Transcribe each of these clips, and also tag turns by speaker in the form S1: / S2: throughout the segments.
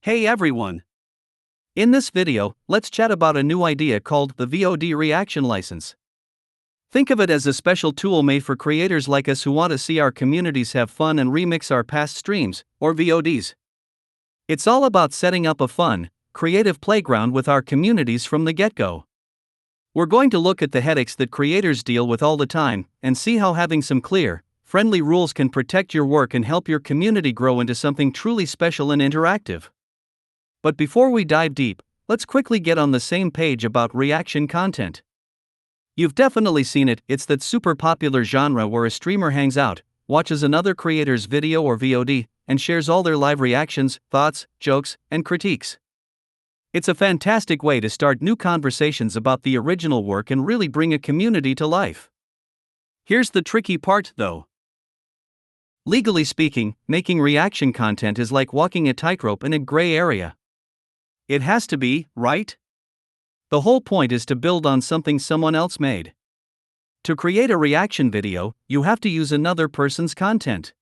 S1: Hey everyone! In this video, let's chat about a new idea called the VOD reaction license. Think of it as a special tool made for creators like us who want to see our communities have fun and remix our past streams, or VODs. It's all about setting up a fun, creative playground with our communities from the get-go. We're going to look at the headaches that creators deal with all the time, and see how having some clear, friendly rules can protect your work and help your community grow into something truly special and interactive. But before we dive deep, let's quickly get on the same page about reaction content. You've definitely seen it, it's that super popular genre where a streamer hangs out, watches another creator's video or VOD, and shares all their live reactions, thoughts, jokes, and critiques. It's a fantastic way to start new conversations about the original work and really bring a community to life. Here's the tricky part, though. Legally speaking, making reaction content is like walking a tightrope in a gray area. It has to be, right? The whole point is to build on something someone else made. To create a reaction video, you have to use another person's content.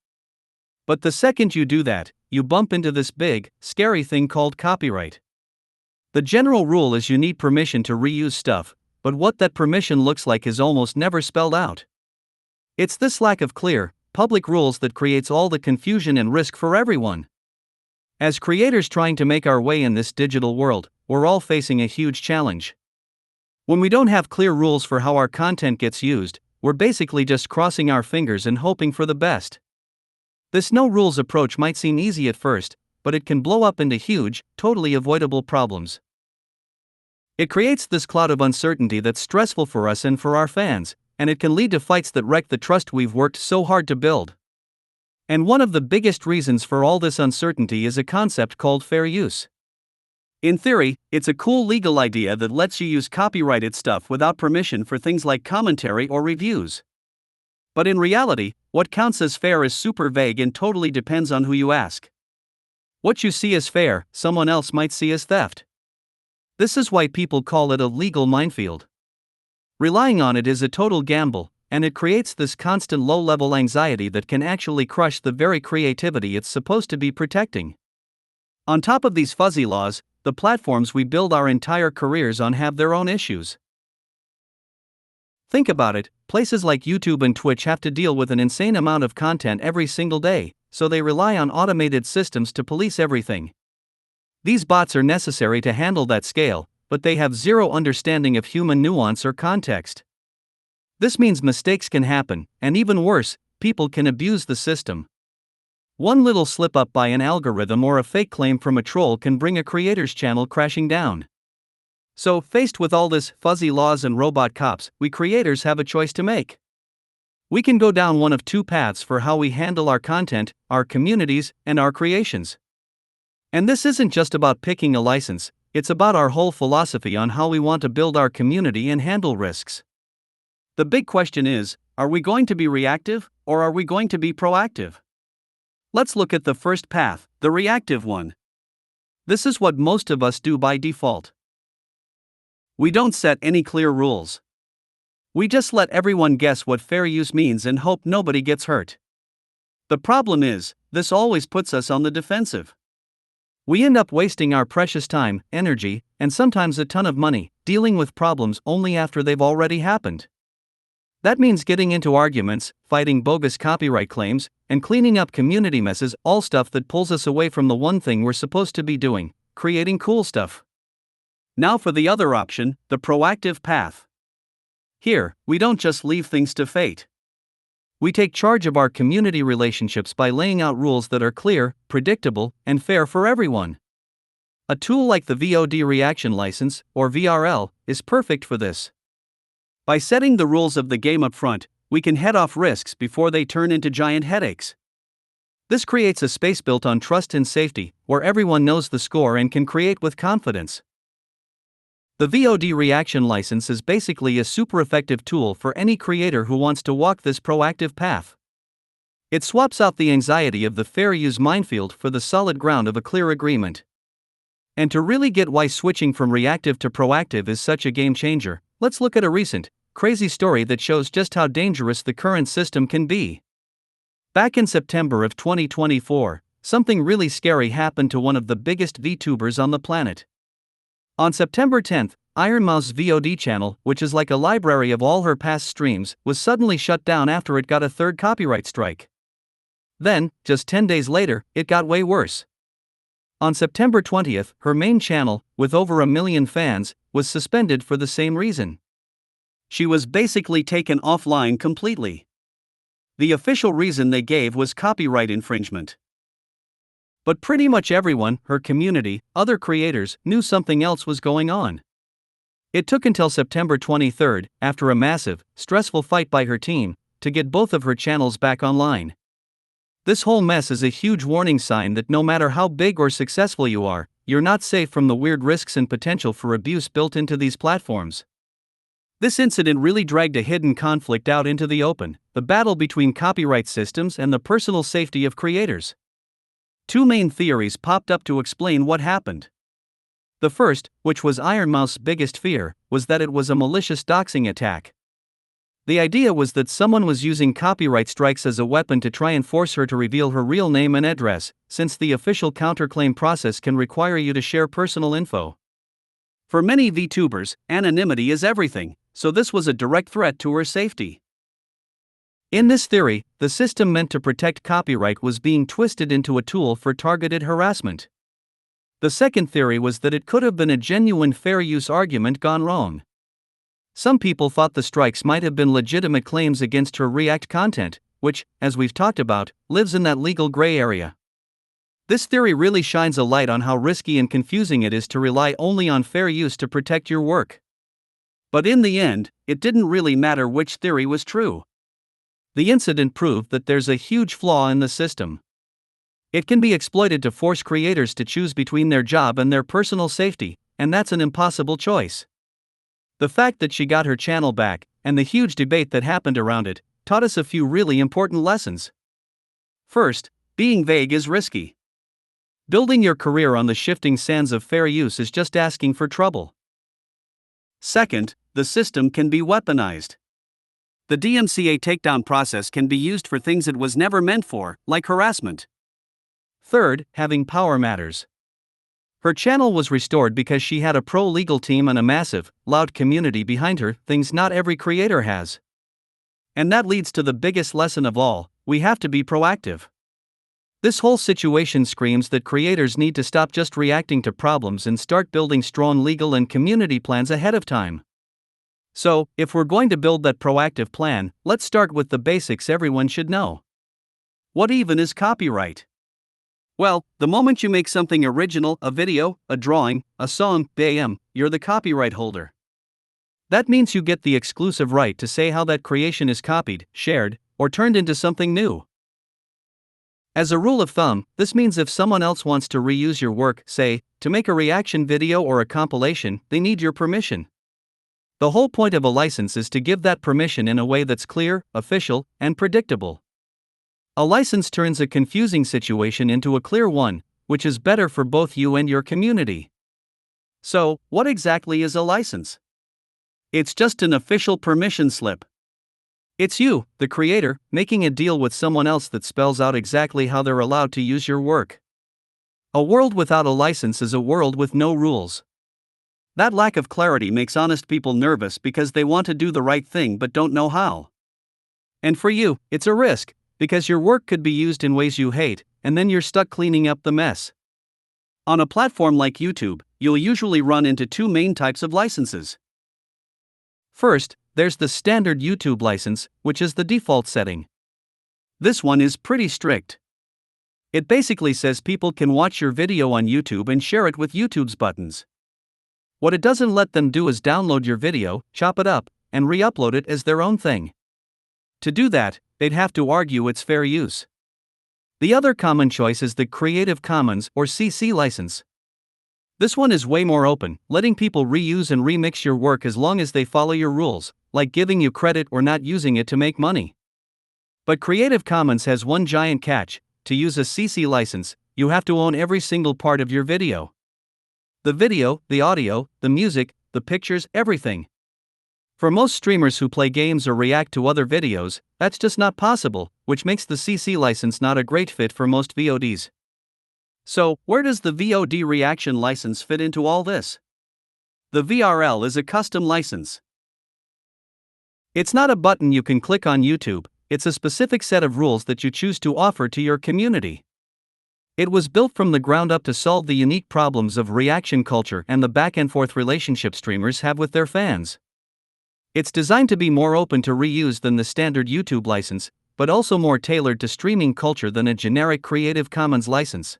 S1: But the second you do that, you bump into this big, scary thing called copyright. The general rule is you need permission to reuse stuff, but what that permission looks like is almost never spelled out. It's this lack of clear, public rules that creates all the confusion and risk for everyone. As creators trying to make our way in this digital world, we're all facing a huge challenge. When we don't have clear rules for how our content gets used, we're basically just crossing our fingers and hoping for the best. This no-rules approach might seem easy at first, but it can blow up into huge, totally avoidable problems. It creates this cloud of uncertainty that's stressful for us and for our fans, and it can lead to fights that wreck the trust we've worked so hard to build. And one of the biggest reasons for all this uncertainty is a concept called fair use. In theory, it's a cool legal idea that lets you use copyrighted stuff without permission for things like commentary or reviews. But in reality, what counts as fair is super vague and totally depends on who you ask. What you see as fair, someone else might see as theft. This is why people call it a legal minefield. Relying on it is a total gamble, and it creates this constant low-level anxiety that can actually crush the very creativity it's supposed to be protecting. On top of these fuzzy laws, the platforms we build our entire careers on have their own issues. Think about it, places like YouTube and Twitch have to deal with an insane amount of content every single day, so they rely on automated systems to police everything. These bots are necessary to handle that scale, but they have zero understanding of human nuance or context. This means mistakes can happen, and even worse, people can abuse the system. One little slip-up by an algorithm or a fake claim from a troll can bring a creator's channel crashing down. So, faced with all this fuzzy laws and robot cops, we creators have a choice to make. We can go down one of two paths for how we handle our content, our communities, and our creations. And this isn't just about picking a license, it's about our whole philosophy on how we want to build our community and handle risks. The big question is, are we going to be reactive, or are we going to be proactive? Let's look at the first path, the reactive one. This is what most of us do by default. We don't set any clear rules. We just let everyone guess what fair use means and hope nobody gets hurt. The problem is, this always puts us on the defensive. We end up wasting our precious time, energy, and sometimes a ton of money, dealing with problems only after they've already happened. That means getting into arguments, fighting bogus copyright claims, and cleaning up community messes, all stuff that pulls us away from the one thing we're supposed to be doing, creating cool stuff. Now for the other option, the proactive path. Here, we don't just leave things to fate. We take charge of our community relationships by laying out rules that are clear, predictable, and fair for everyone. A tool like the VOD reaction license, or VRL, is perfect for this. By setting the rules of the game up front, we can head off risks before they turn into giant headaches. This creates a space built on trust and safety, where everyone knows the score and can create with confidence. The VOD reaction license is basically a super effective tool for any creator who wants to walk this proactive path. It swaps out the anxiety of the fair use minefield for the solid ground of a clear agreement. And to really get why switching from reactive to proactive is such a game changer, let's look at a recent, crazy story that shows just how dangerous the current system can be. Back in September of 2024, something really scary happened to one of the biggest VTubers on the planet. On September 10th, Ironmouth's VOD channel, which is like a library of all her past streams, was suddenly shut down after it got a third copyright strike. Then, just 10 days later, it got way worse. On September 20th, her main channel, with over 1 million fans, was suspended for the same reason. She was basically taken offline completely. The official reason they gave was copyright infringement. But pretty much everyone, her community, other creators, knew something else was going on. It took until September 23rd, after a massive, stressful fight by her team, to get both of her channels back online. This whole mess is a huge warning sign that no matter how big or successful you are, you're not safe from the weird risks and potential for abuse built into these platforms. This incident really dragged a hidden conflict out into the open, the battle between copyright systems and the personal safety of creators. Two main theories popped up to explain what happened. The first, which was Ironmouth's biggest fear, was that it was a malicious doxing attack. The idea was that someone was using copyright strikes as a weapon to try and force her to reveal her real name and address, since the official counterclaim process can require you to share personal info. For many VTubers, anonymity is everything, so this was a direct threat to her safety. In this theory, the system meant to protect copyright was being twisted into a tool for targeted harassment. The second theory was that it could have been a genuine fair use argument gone wrong. Some people thought the strikes might have been legitimate claims against her React content, which, as we've talked about, lives in that legal gray area. This theory really shines a light on how risky and confusing it is to rely only on fair use to protect your work. But in the end, it didn't really matter which theory was true. The incident proved that there's a huge flaw in the system. It can be exploited to force creators to choose between their job and their personal safety, and that's an impossible choice. The fact that she got her channel back, and the huge debate that happened around it, taught us a few really important lessons. First, being vague is risky. Building your career on the shifting sands of fair use is just asking for trouble. Second, the system can be weaponized. The DMCA takedown process can be used for things it was never meant for, like harassment. Third, having power matters. Her channel was restored because she had a pro-legal team and a massive, loud community behind her, things not every creator has. And that leads to the biggest lesson of all: we have to be proactive. This whole situation screams that creators need to stop just reacting to problems and start building strong legal and community plans ahead of time. So, if we're going to build that proactive plan, let's start with the basics everyone should know. What even is copyright? Well, the moment you make something original, a video, a drawing, a song, bam, you're the copyright holder. That means you get the exclusive right to say how that creation is copied, shared, or turned into something new. As a rule of thumb, this means if someone else wants to reuse your work, say, to make a reaction video or a compilation, they need your permission. The whole point of a license is to give that permission in a way that's clear, official, and predictable. A license turns a confusing situation into a clear one, which is better for both you and your community. So, what exactly is a license? It's just an official permission slip. It's you, the creator, making a deal with someone else that spells out exactly how they're allowed to use your work. A world without a license is a world with no rules. That lack of clarity makes honest people nervous because they want to do the right thing but don't know how. And for you, it's a risk, because your work could be used in ways you hate, and then you're stuck cleaning up the mess. On a platform like YouTube, you'll usually run into two main types of licenses. First, there's the standard YouTube license, which is the default setting. This one is pretty strict. It basically says people can watch your video on YouTube and share it with YouTube's buttons. What it doesn't let them do is download your video, chop it up, and re-upload it as their own thing. To do that, they'd have to argue it's fair use. The other common choice is the Creative Commons or CC license. This one is way more open, letting people reuse and remix your work as long as they follow your rules, like giving you credit or not using it to make money. But Creative Commons has one giant catch: to use a CC license, you have to own every single part of your video. The video, the audio, the music, the pictures, everything. For most streamers who play games or react to other videos, that's just not possible, which makes the CC license not a great fit for most VODs. So, where does the VOD reaction license fit into all this? The VRL is a custom license. It's not a button you can click on YouTube, it's a specific set of rules that you choose to offer to your community. It was built from the ground up to solve the unique problems of reaction culture and the back and forth relationship streamers have with their fans. It's designed to be more open to reuse than the standard YouTube license, but also more tailored to streaming culture than a generic Creative Commons license.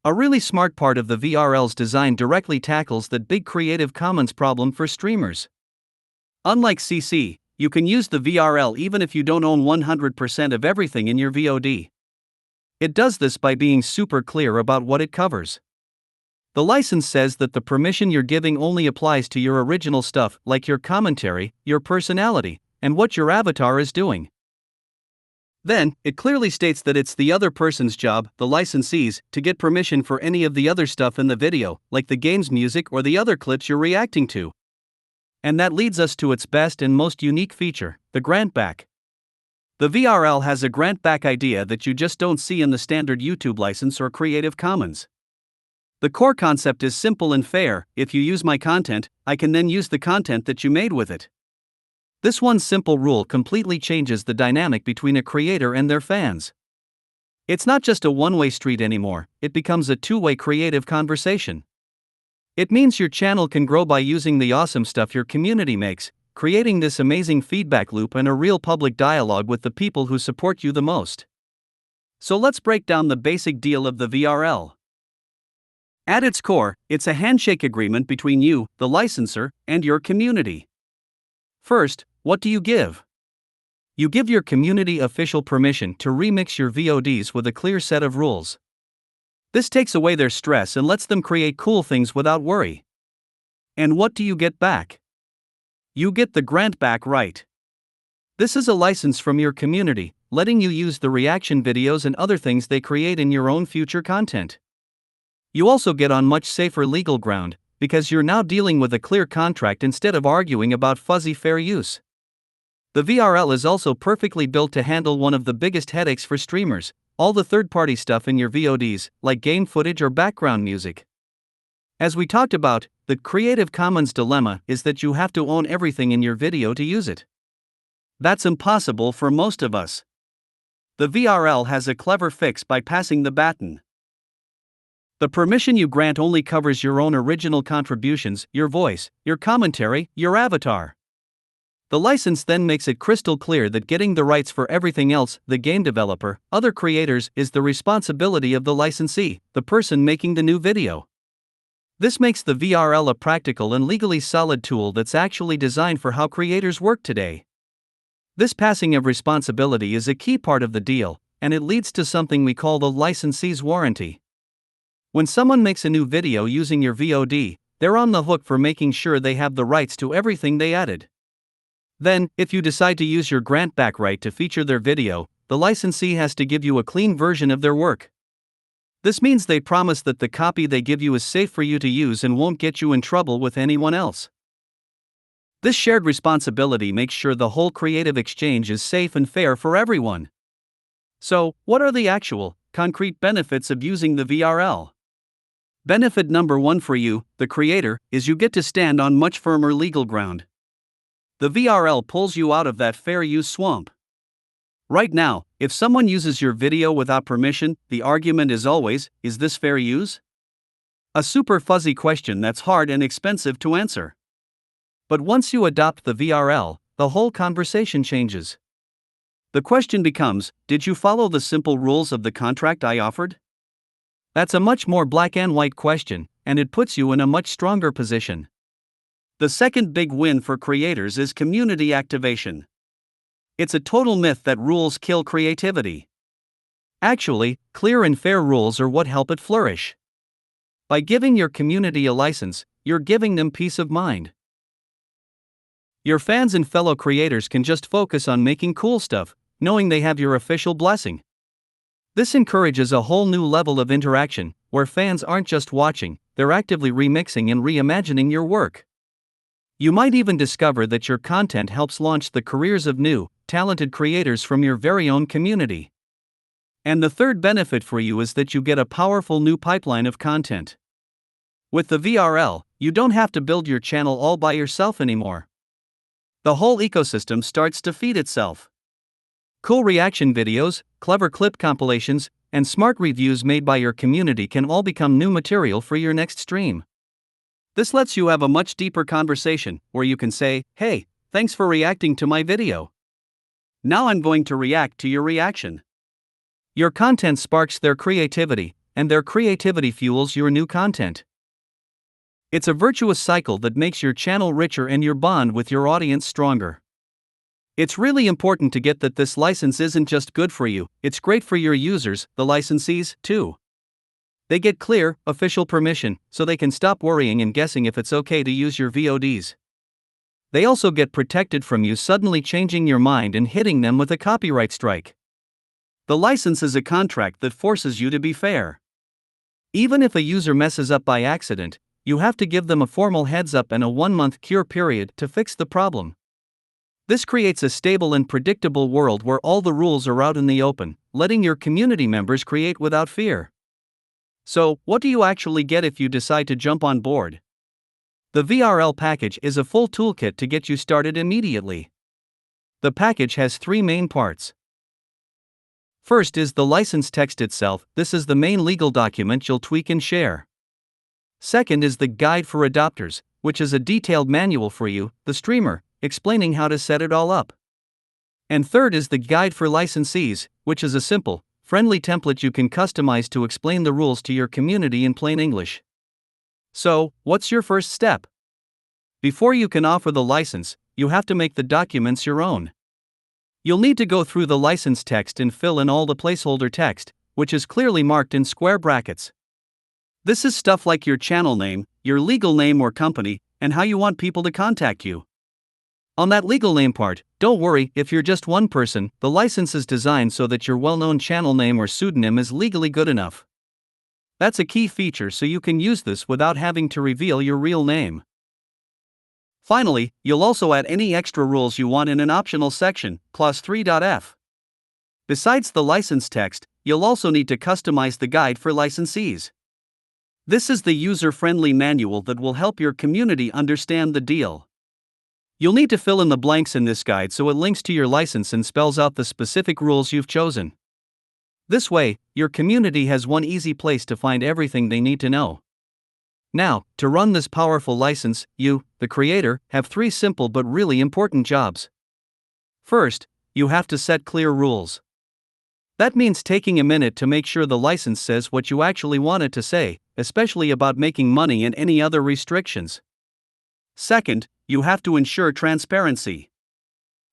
S1: A really smart part of the VRL's design directly tackles that big Creative Commons problem for streamers. Unlike CC, you can use the VRL even if you don't own 100% of everything in your VOD. It does this by being super clear about what it covers. The license says that the permission you're giving only applies to your original stuff, like your commentary, your personality, and what your avatar is doing. Then, it clearly states that it's the other person's job, the licensee's, to get permission for any of the other stuff in the video, like the game's music or the other clips you're reacting to. And that leads us to its best and most unique feature, the grant back. The VRL has a grant back idea that you just don't see in the standard YouTube license or Creative Commons. The core concept is simple and fair: if you use my content, I can then use the content that you made with it. This one simple rule completely changes the dynamic between a creator and their fans. It's not just a one-way street anymore, it becomes a two-way creative conversation. It means your channel can grow by using the awesome stuff your community makes, creating this amazing feedback loop and a real public dialogue with the people who support you the most. So let's break down the basic deal of the VRL. At its core, it's a handshake agreement between you, the licensor, and your community. First, what do you give? You give your community official permission to remix your VODs with a clear set of rules. This takes away their stress and lets them create cool things without worry. And what do you get back? You get the grant back right. This is a license from your community, letting you use the reaction videos and other things they create in your own future content. You also get on much safer legal ground, because you're now dealing with a clear contract instead of arguing about fuzzy fair use. The VRL is also perfectly built to handle one of the biggest headaches for streamers: all the third-party stuff in your VODs, like game footage or background music. As we talked about, the Creative Commons dilemma is that you have to own everything in your video to use it. That's impossible for most of us. The VRL has a clever fix by passing the baton. The permission you grant only covers your own original contributions, your voice, your commentary, your avatar. The license then makes it crystal clear that getting the rights for everything else, the game developer, other creators, is the responsibility of the licensee, the person making the new video. This makes the VRL a practical and legally solid tool that's actually designed for how creators work today. This passing of responsibility is a key part of the deal, and it leads to something we call the licensee's warranty. When someone makes a new video using your VOD, they're on the hook for making sure they have the rights to everything they added. Then, if you decide to use your grant back right to feature their video, the licensee has to give you a clean version of their work. This means they promise that the copy they give you is safe for you to use and won't get you in trouble with anyone else. This shared responsibility makes sure the whole creative exchange is safe and fair for everyone. So, what are the actual, concrete benefits of using the VRL? Benefit number one for you, the creator, is you get to stand on much firmer legal ground. The VRL pulls you out of that fair use swamp. Right now, if someone uses your video without permission, the argument is always, is this fair use? A super fuzzy question that's hard and expensive to answer. But once you adopt the VRL, the whole conversation changes. The question becomes, did you follow the simple rules of the contract I offered? That's a much more black and white question, and it puts you in a much stronger position. The second big win for creators is community activation. It's a total myth that rules kill creativity. Actually, clear and fair rules are what help it flourish. By giving your community a license, you're giving them peace of mind. Your fans and fellow creators can just focus on making cool stuff, knowing they have your official blessing. This encourages a whole new level of interaction, where fans aren't just watching, they're actively remixing and reimagining your work. You might even discover that your content helps launch the careers of new, talented creators from your very own community. And the third benefit for you is that you get a powerful new pipeline of content. With the VRL, you don't have to build your channel all by yourself anymore. The whole ecosystem starts to feed itself. Cool reaction videos, clever clip compilations, and smart reviews made by your community can all become new material for your next stream. This lets you have a much deeper conversation, where you can say, "Hey, thanks for reacting to my video. Now I'm going to react to your reaction." Your content sparks their creativity, and their creativity fuels your new content. It's a virtuous cycle that makes your channel richer and your bond with your audience stronger. It's really important to get that this license isn't just good for you, it's great for your users, the licensees, too. They get clear, official permission, so they can stop worrying and guessing if it's okay to use your VODs. They also get protected from you suddenly changing your mind and hitting them with a copyright strike. The license is a contract that forces you to be fair. Even if a user messes up by accident, you have to give them a formal heads up and a 1-month cure period to fix the problem. This creates a stable and predictable world where all the rules are out in the open, letting your community members create without fear. So, what do you actually get if you decide to jump on board? The VRL package is a full toolkit to get you started immediately. The package has 3 main parts. First is the license text itself. This is the main legal document you'll tweak and share. Second is the guide for adopters, which is a detailed manual for you, the streamer, explaining how to set it all up. And third is the guide for licensees, which is a simple, friendly template you can customize to explain the rules to your community in plain English. So, what's your first step? Before you can offer the license, you have to make the documents your own. You'll need to go through the license text and fill in all the placeholder text, which is clearly marked in square brackets. This is stuff like your channel name, your legal name or company, and how you want people to contact you. On that legal name part, don't worry if you're just one person, the license is designed so that your well-known channel name or pseudonym is legally good enough. That's a key feature so you can use this without having to reveal your real name. Finally, you'll also add any extra rules you want in an optional section, clause 3.f. Besides the license text, you'll also need to customize the guide for licensees. This is the user-friendly manual that will help your community understand the deal. You'll need to fill in the blanks in this guide so it links to your license and spells out the specific rules you've chosen. This way, your community has one easy place to find everything they need to know. Now, to run this powerful license, you, the creator, have 3 simple but really important jobs. First, you have to set clear rules. That means taking a minute to make sure the license says what you actually want it to say, especially about making money and any other restrictions. Second, you have to ensure transparency.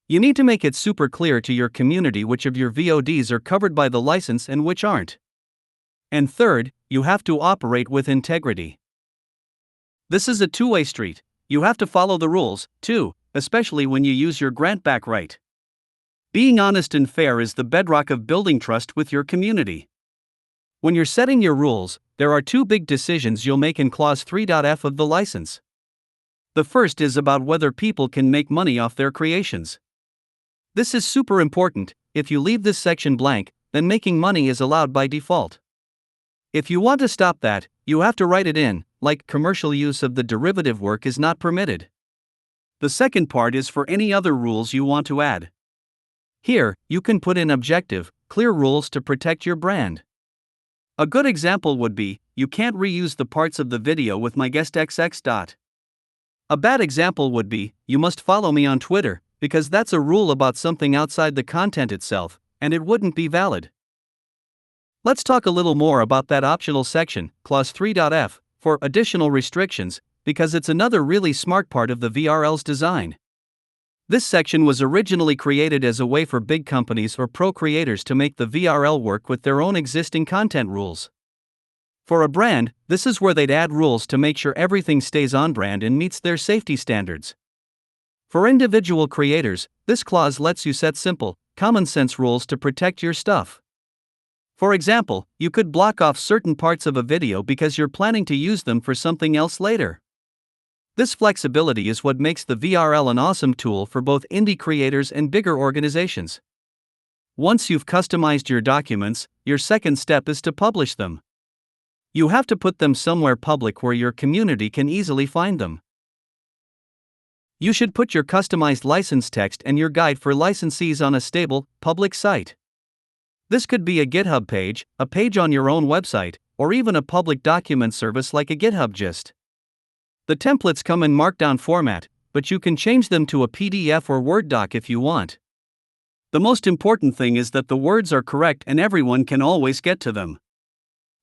S1: You need to make it super clear to your community which of your VODs are covered by the license and which aren't. And third, you have to operate with integrity. This is a two-way street. You have to follow the rules, too, especially when you use your grant back right. Being honest and fair is the bedrock of building trust with your community. When you're setting your rules, there are 2 big decisions you'll make in clause 3.f of the license. The first is about whether people can make money off their creations. This is super important. If you leave this section blank, then making money is allowed by default. If you want to stop that, you have to write it in, like commercial use of the derivative work is not permitted. The second part is for any other rules you want to add. Here, you can put in objective, clear rules to protect your brand. A good example would be, you can't reuse the parts of the video with my guest XX. A bad example would be, you must follow me on Twitter, because that's a rule about something outside the content itself, and it wouldn't be valid. Let's talk a little more about that optional section, clause 3.f, for additional restrictions, because it's another really smart part of the VRL's design. This section was originally created as a way for big companies or pro creators to make the VRL work with their own existing content rules. For a brand, this is where they'd add rules to make sure everything stays on brand and meets their safety standards. For individual creators, this clause lets you set simple, common sense rules to protect your stuff. For example, you could block off certain parts of a video because you're planning to use them for something else later. This flexibility is what makes the VRL an awesome tool for both indie creators and bigger organizations. Once you've customized your documents, your second step is to publish them. You have to put them somewhere public where your community can easily find them. You should put your customized license text and your guide for licensees on a stable, public site. This could be a GitHub page, a page on your own website, or even a public document service like a GitHub gist. The templates come in Markdown format, but you can change them to a PDF or Word doc if you want. The most important thing is that the words are correct and everyone can always get to them.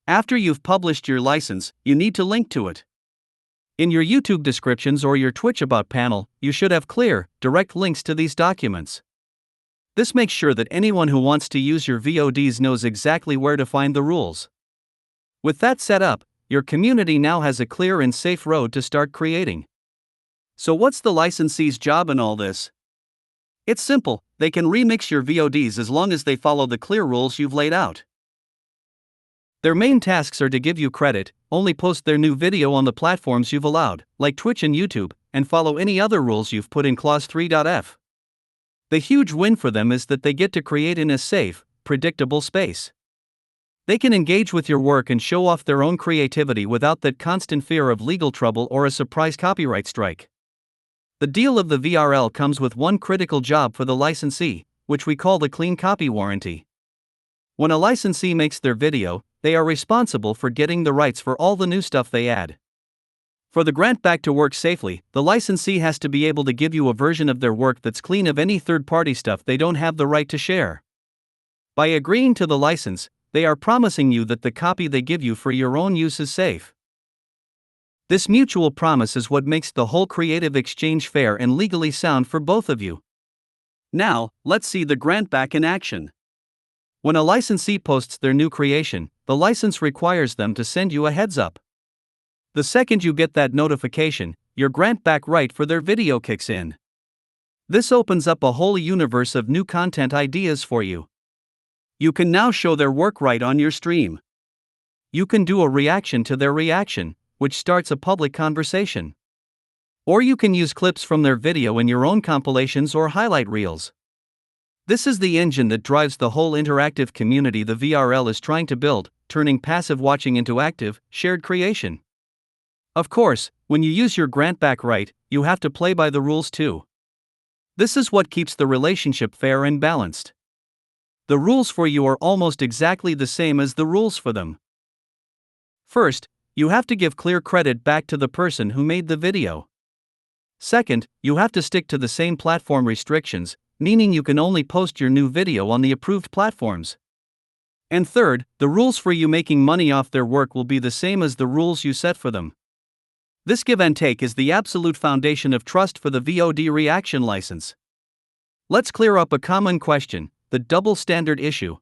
S1: After you've published your license, you need to link to it. In your YouTube descriptions or your Twitch About panel, you should have clear, direct links to these documents. This makes sure that anyone who wants to use your VODs knows exactly where to find the rules. With that set up, your community now has a clear and safe road to start creating. So what's the licensee's job in all this? It's simple, they can remix your VODs as long as they follow the clear rules you've laid out. Their main tasks are to give you credit, only post their new video on the platforms you've allowed, like Twitch and YouTube, and follow any other rules you've put in Clause 3.f. The huge win for them is that they get to create in a safe, predictable space. They can engage with your work and show off their own creativity without that constant fear of legal trouble or a surprise copyright strike. The deal of the VRL comes with one critical job for the licensee, which we call the clean copy warranty. When a licensee makes their video, they are responsible for getting the rights for all the new stuff they add. For the grant back to work safely, the licensee has to be able to give you a version of their work that's clean of any third-party stuff they don't have the right to share. By agreeing to the license, they are promising you that the copy they give you for your own use is safe. This mutual promise is what makes the whole creative exchange fair and legally sound for both of you. Now, let's see the grant back in action. When a licensee posts their new creation, the license requires them to send you a heads up. The second you get that notification, your grant back right for their video kicks in. This opens up a whole universe of new content ideas for you. You can now show their work right on your stream. You can do a reaction to their reaction, which starts a public conversation. Or you can use clips from their video in your own compilations or highlight reels. This is the engine that drives the whole interactive community the VRL is trying to build, turning passive watching into active, shared creation. Of course, when you use your grant back right, you have to play by the rules too. This is what keeps the relationship fair and balanced. The rules for you are almost exactly the same as the rules for them. First, you have to give clear credit back to the person who made the video. Second, you have to stick to the same platform restrictions, meaning you can only post your new video on the approved platforms. And third, the rules for you making money off their work will be the same as the rules you set for them. This give and take is the absolute foundation of trust for the VOD reaction license. Let's clear up a common question, the double standard issue.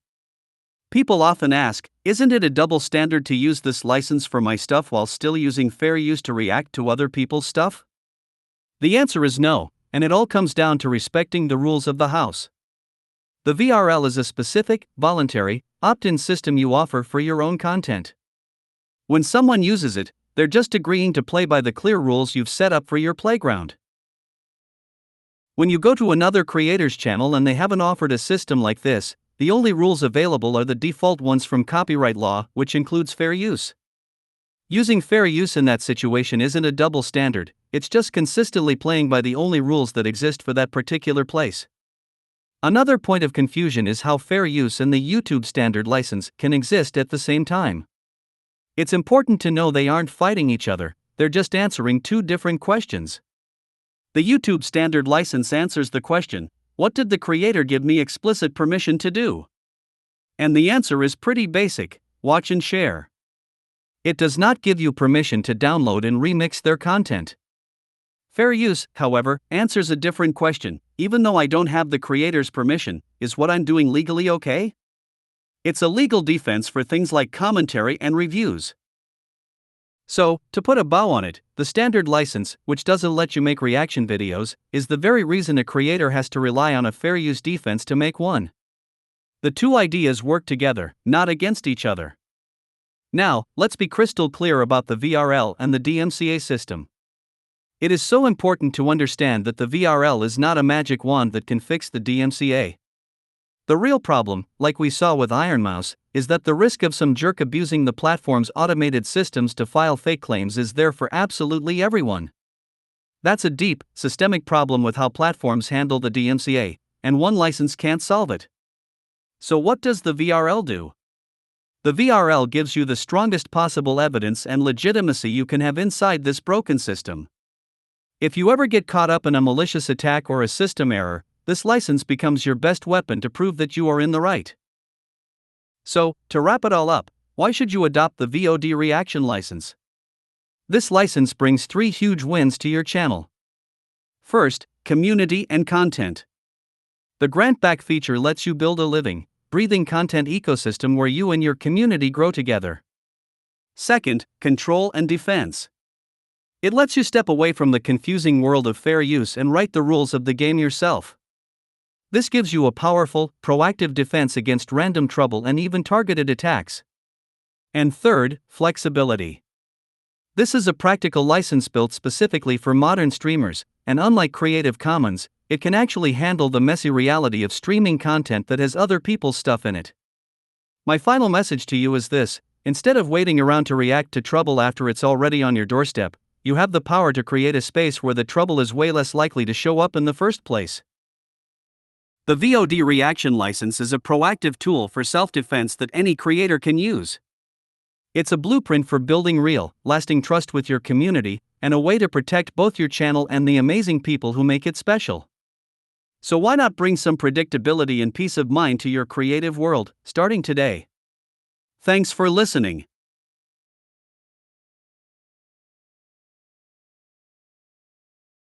S1: People often ask, isn't it a double standard to use this license for my stuff while still using fair use to react to other people's stuff? The answer is no, and it all comes down to respecting the rules of the house. The VRL is a specific, voluntary, opt-in system you offer for your own content. When someone uses it, they're just agreeing to play by the clear rules you've set up for your playground. When you go to another creator's channel and they haven't offered a system like this, the only rules available are the default ones from copyright law, which includes fair use. Using fair use in that situation isn't a double standard, it's just consistently playing by the only rules that exist for that particular place. Another point of confusion is how fair use and the YouTube standard license can exist at the same time. It's important to know they aren't fighting each other, they're just answering two different questions. The YouTube standard license answers the question, what did the creator give me explicit permission to do? And the answer is pretty basic, watch and share. It does not give you permission to download and remix their content. Fair use, however, answers a different question, even though I don't have the creator's permission, is what I'm doing legally okay? It's a legal defense for things like commentary and reviews. So, to put a bow on it, the standard license, which doesn't let you make reaction videos, is the very reason a creator has to rely on a fair use defense to make one. The two ideas work together, not against each other. Now, let's be crystal clear about the VRL and the DMCA system. It is so important to understand that the VRL is not a magic wand that can fix the DMCA. The real problem, like we saw with Ironmouse, is that the risk of some jerk abusing the platform's automated systems to file fake claims is there for absolutely everyone. That's a deep, systemic problem with how platforms handle the DMCA, and one license can't solve it. So what does the VRL do? The VRL gives you the strongest possible evidence and legitimacy you can have inside this broken system. If you ever get caught up in a malicious attack or a system error, this license becomes your best weapon to prove that you are in the right. So, to wrap it all up, why should you adopt the VOD reaction license? This license brings 3 huge wins to your channel. First, community and content. The grant back feature lets you build a living, breathing content ecosystem where you and your community grow together. Second, control and defense. It lets you step away from the confusing world of fair use and write the rules of the game yourself. This gives you a powerful, proactive defense against random trouble and even targeted attacks. And third, flexibility. This is a practical license built specifically for modern streamers, and unlike Creative Commons, it can actually handle the messy reality of streaming content that has other people's stuff in it. My final message to you is this: instead of waiting around to react to trouble after it's already on your doorstep, you have the power to create a space where the trouble is way less likely to show up in the first place. The VOD reaction license is a proactive tool for self-defense that any creator can use. It's a blueprint for building real, lasting trust with your community, and a way to protect both your channel and the amazing people who make it special. So why not bring some predictability and peace of mind to your creative world, starting today? Thanks for listening.